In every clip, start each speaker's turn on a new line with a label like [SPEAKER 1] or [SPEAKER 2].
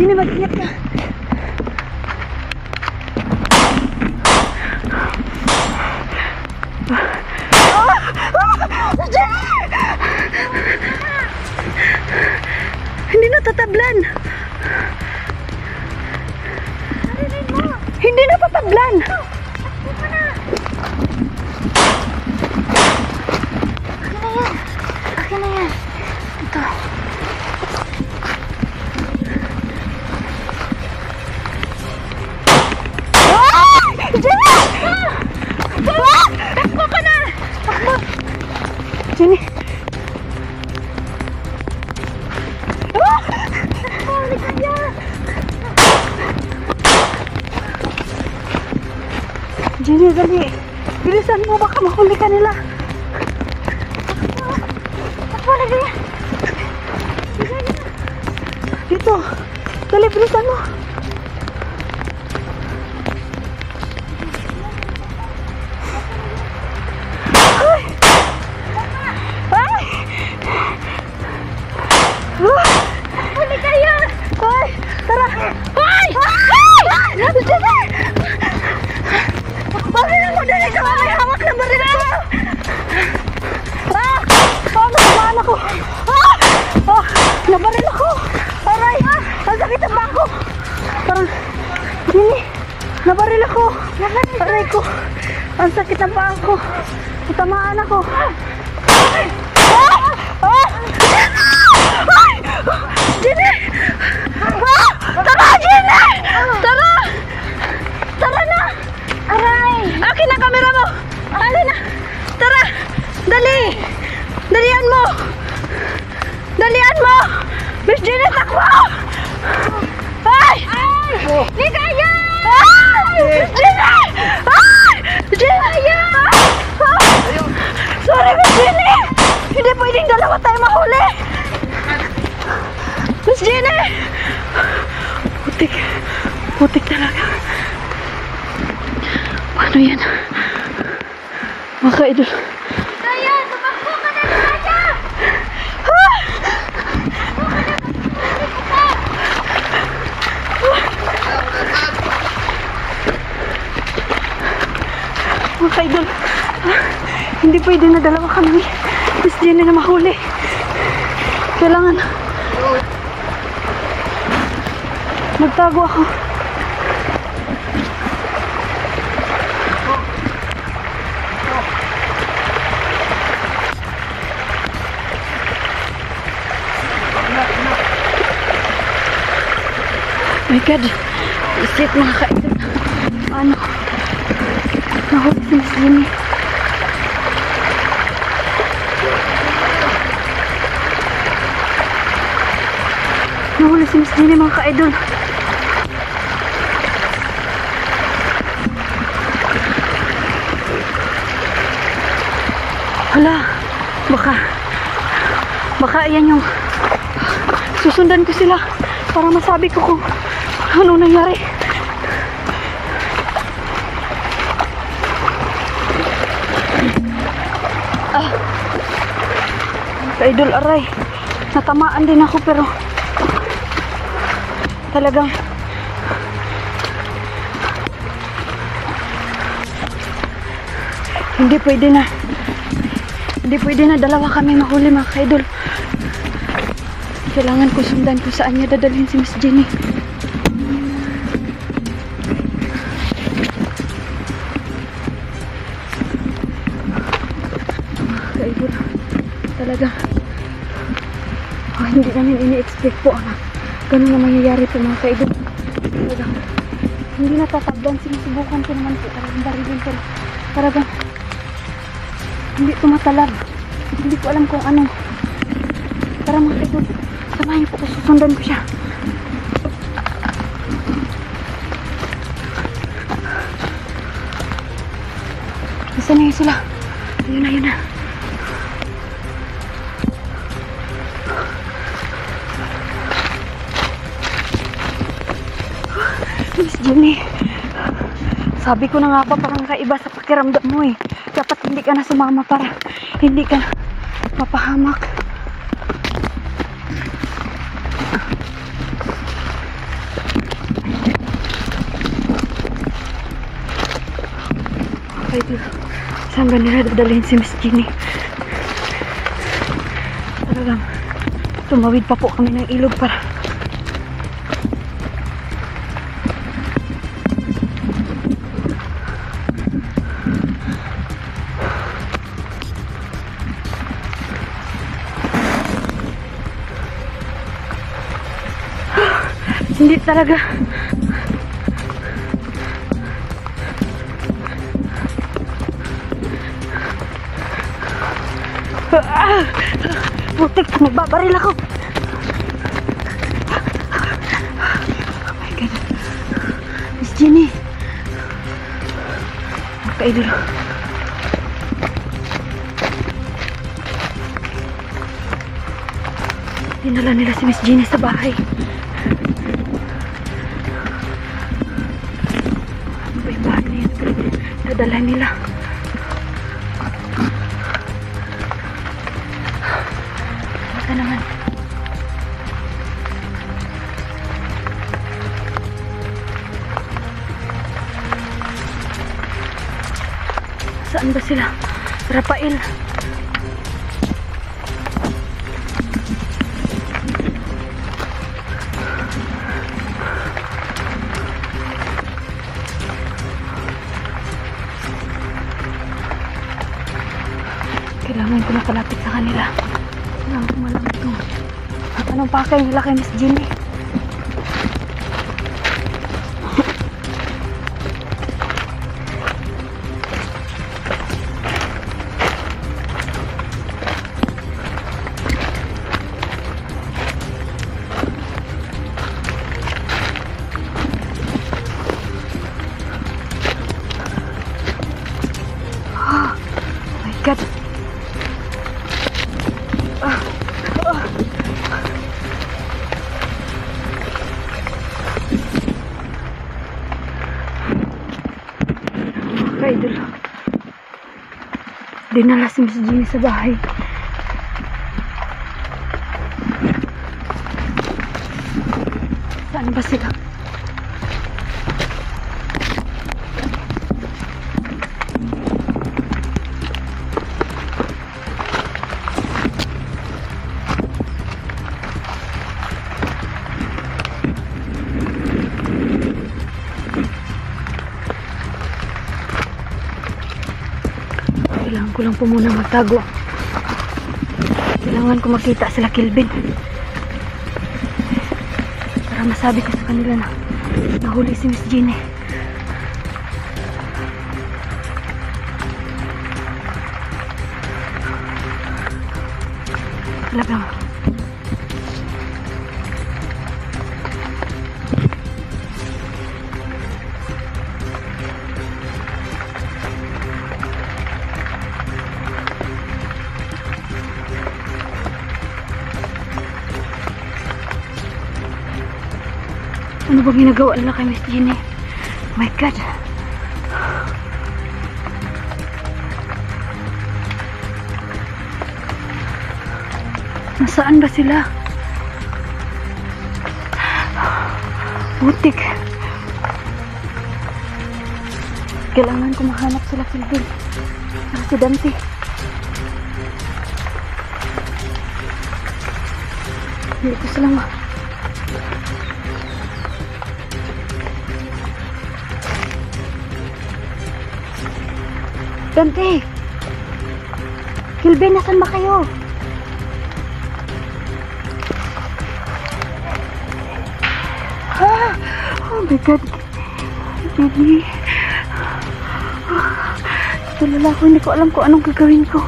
[SPEAKER 1] Jenny, mag-ingat ka. Hindi natatablan. Hindi natatablan.
[SPEAKER 2] Akin na yan.
[SPEAKER 1] Ito. Takbo ka na! Takbo! Jenny! Jenny, dali! Bilisan mo, baka mahuli ka nila!
[SPEAKER 2] Takbo na ganyan!
[SPEAKER 1] Dito! Dali, bilisan mo!
[SPEAKER 2] Huli kayo!
[SPEAKER 1] Ay! Tara!
[SPEAKER 2] Ay!
[SPEAKER 1] Baril mo! Dali ka! May hawak na baril ko! Ah! Oh, nasamaan ako! Ah! Oh, nabaril ako! Aray! Ang sakit ang bako! Parang... Hindi! Nabaril ako! Aray ko! Ang sakit ang bako! Natamaan ako! Ah! Ah! Jenny! Ah! Tara, Jenny! Tara! Tara na!
[SPEAKER 2] Aray!
[SPEAKER 1] Akin na kamera mo! Dali na! Tara! Dali! Dalian mo! Dalian mo! Miss Jenny, takbo! Ay!
[SPEAKER 2] Ay! Di kaya!
[SPEAKER 1] Ay! Jenny! Ay! Jenny! Sorry, Miss Jenny! Hindi pwedeng dalawa tayo mahuli! Miss Jenny! Putik. Putik talaga. Paano yan? Mga ka-idol.
[SPEAKER 2] Kaya! Tumakbo ka na kaya!
[SPEAKER 1] Mga ka-idol. Hindi pwede na dalawa kami. Miss Jenny na mahuli. Kailangan magtago ako. My God, isip mga ka-idol. Ano? Nahuli si Miss Jenny. Nahuli si Miss Jenny mga ka-idol. Hala, baka yan yung susundan ko sila para masabi ko kung ano nangyari. Ka-idol, aray, natamaan din ako pero talagang hindi pwede na dalawa kami mahuli mga ka-idol. Kailangan ko sundan kung saan niya dadalhin si Miss Jenny. Ka-idol, talaga hindi namin ini-expect po ganun na mangyayari po mga ka-idol. Talagang hindi natatablan, sinusubukan ko naman po talagang barilin pero talagang hindi tumatalab. Hindi ko alam kung ano. Tara mga ka-idol, samahin po ko, susundan ko siya. Nasaan na yun sila? Ayun na. Miss Jenny, sabi ko na nga pa parang kaiba sa pakiramdam mo eh. Dapat hindi ka na sumama para hindi ka mapahamak. ka-idol. Saan ba nila dadalhin si Miss Jenny? Talagang tumawid pa po kami ng ilog para hindi talaga. Putik, nagbabaril ako. Oh my God. Miss Jenny. Magka-idol. Dinala nila si Miss Jenny sa bahay. Dala nila. Baka naman. Saan ba sila? Rafael. Kailangan ko nakalapit sa kanila. Kailangan ko malaman ito. Anong pakay nila kay Miss Jenny? Oh my God. Idol, dinala si Miss Jenny sa bahay. Saan ba sila? Kailangan ko lang po muna magtago. Kailangan ko makita sila Kelvin para masabi ko sa kanila na nahuli si Miss Jenny. Talagang ano ba ginagawa nila kay Miss Jenny? Oh my God. Nasaan ba sila? Putik. Kailangan ko mahanap sila Kelvin. Para si Dante. Dito sila ma. Dante! Kelvin, nasan ba kayo? Ah! Oh my God! Baby! Tulala ko, hindi ko alam kung anong gagawin ko.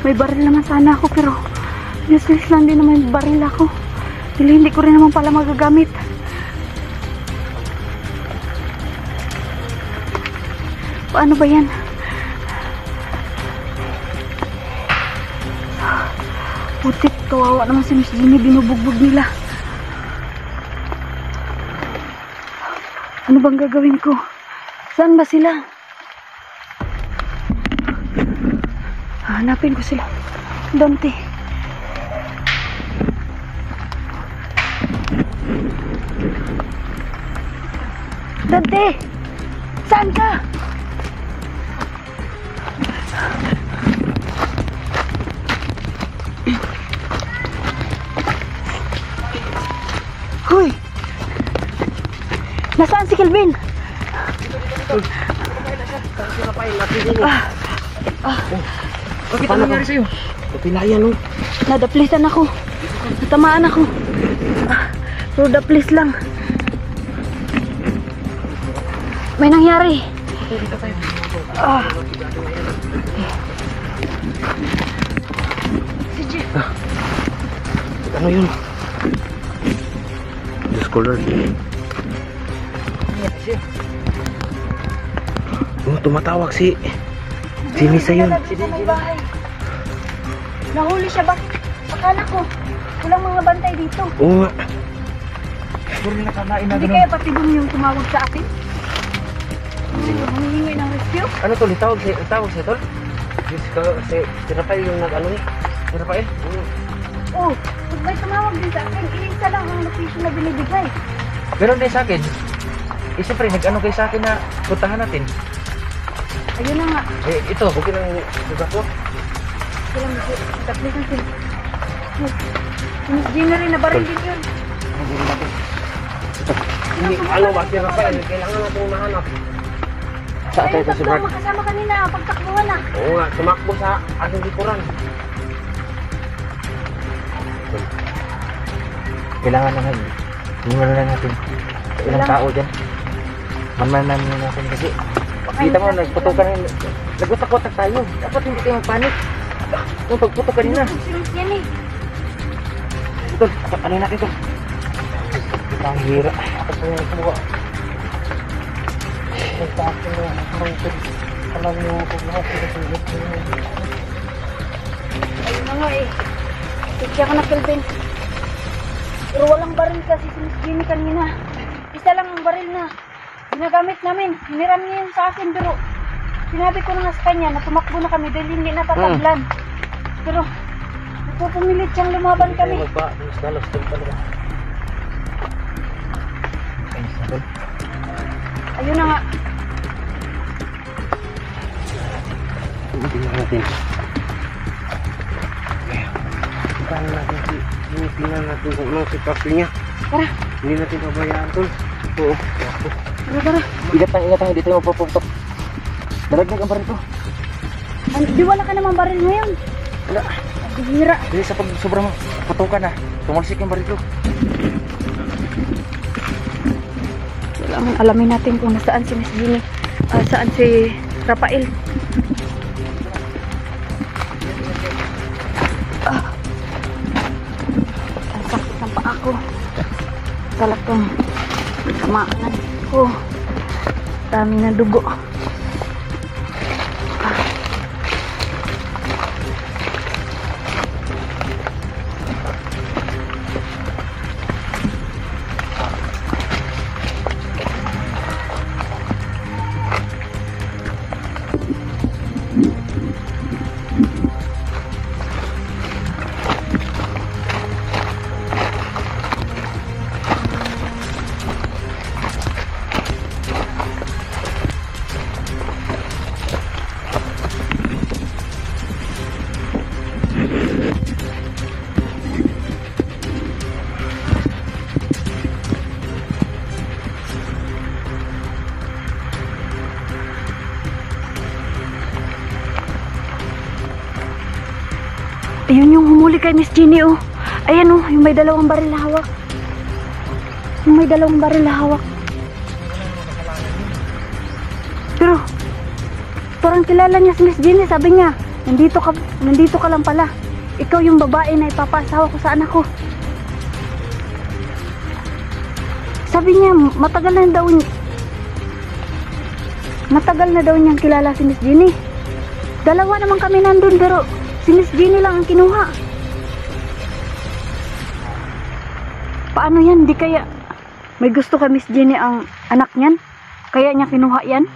[SPEAKER 1] May baril naman sana ako, pero useless lang din naman yung baril ako. Hindi ko rin naman pala magagamit. Paano ba yan? Putik, kawawa naman si Miss Jenny, binubugbog nila. Ano bang gagawin ko? Saan ba sila? Hanapin ko sila. Dante. Dante! Nasaan ka? Hoy! Nasaan si Kelvin?
[SPEAKER 3] Bakit ano nangyari sa'yo? Kapilayan, no?
[SPEAKER 1] Nadaplisan ako. Natamaan ako. Pero daplis lang. May nangyari.
[SPEAKER 3] Dito tayo.
[SPEAKER 1] Si Jeff.
[SPEAKER 3] Ano yun? Diyos ko, Lord. Oh, tumatawag si Misa yun.
[SPEAKER 1] Nalagay sa may bahay. Nahuli siya ba? Akala ko. Walang mga bantay dito.
[SPEAKER 3] Oo nga. Siguro nila kamain na
[SPEAKER 1] Hindi
[SPEAKER 3] ganun.
[SPEAKER 1] kaya pati doon yung tumawag sa akin? Humihingi ng rescue?
[SPEAKER 3] Ano to? Tawag siya tol? Si Rafael yung nag-ano ni? Si Rafael?
[SPEAKER 1] Oh, pag may tumawag din sa akin, iisa lang ang location na binibigay.
[SPEAKER 3] Pero din sa akin. Siyempre, nag-ano kayo sa akin na puntahan natin.
[SPEAKER 1] Ayun na nga.
[SPEAKER 3] Ito, huwag lang sugat ko.
[SPEAKER 1] Silang tapos na sila. Hindi na rin nabaril din yun.
[SPEAKER 3] Hindi, ano ba si Rafael? Kailangan natin mahanap. Saan tayo
[SPEAKER 1] Ayun,
[SPEAKER 3] si
[SPEAKER 1] tatlo
[SPEAKER 3] Brad?
[SPEAKER 1] makasama kanina, pagtakbuhan na.
[SPEAKER 3] Oo nga, tumakbo sa aking likuran. Kailangan na lang natin. Ilang
[SPEAKER 1] Kailangan.
[SPEAKER 3] tao dyan. Manmanan natin kasi. Kita mo, nagputukan rin. Nagputak-putak tayo. Dapat hindi tayo magpanik. Yung pagputok kanina.
[SPEAKER 1] Silos yan eh.
[SPEAKER 3] Ito, ano natin ito? Ito ang hira. Ako po yung kumuha. Nagtakin na ako ito. Alam mo kung lahat ito sulit.
[SPEAKER 1] Ayun na nga eh. Sikya ka na, Kelvin. Pero walang baril kasi si Miss Jimmy kanina. Isa lang ang baril na ginagamit namin. Hiniram niya yun sa akin, pero sinabi ko na nga sa kanya na tumakbo na kami dahil hindi natatablan. Pero napupumilit siyang lumaban kami.
[SPEAKER 3] Dalos talaga.
[SPEAKER 1] Ayun na nga.
[SPEAKER 3] Tingnan natin. Tingnan natin kung anong sitwasyon niya.
[SPEAKER 1] Tara,
[SPEAKER 3] Hindi natin pabayaan tol. Oo.
[SPEAKER 1] tara.
[SPEAKER 3] Ingat hindi tayo mapupuntok. Dalagdag ang baril to.
[SPEAKER 1] Di wala ka naman baril ngayon.
[SPEAKER 3] Wala.
[SPEAKER 1] Bihira.
[SPEAKER 3] Kasi sa pag sobrang patukan na, tumalsik yung baril to.
[SPEAKER 1] Kailangan alamin natin kung nasaan si Miss Jenny. Saan si Rafael. Ang sakit ng paa ko. Talagang tamaan ko. Dami na dugo. Ayun yung humuli kay Miss Jenny, oh. Ayan, oh, yung may dalawang baril na hawak. Yung may dalawang baril na hawak. Pero, parang kilala niya si Miss Jenny. Sabi niya, nandito ka lang pala. Ikaw yung babae na ipapasawa ko sa anak ko. Sabi niya, matagal na daw niyang kilala si Miss Jenny. Dalawa naman kami nandun, pero si Miss Jenny lang ang kinuha. Paano yan? Di kaya may gusto kay Miss Jenny ang anak niyan? Kaya niya kinuha yan?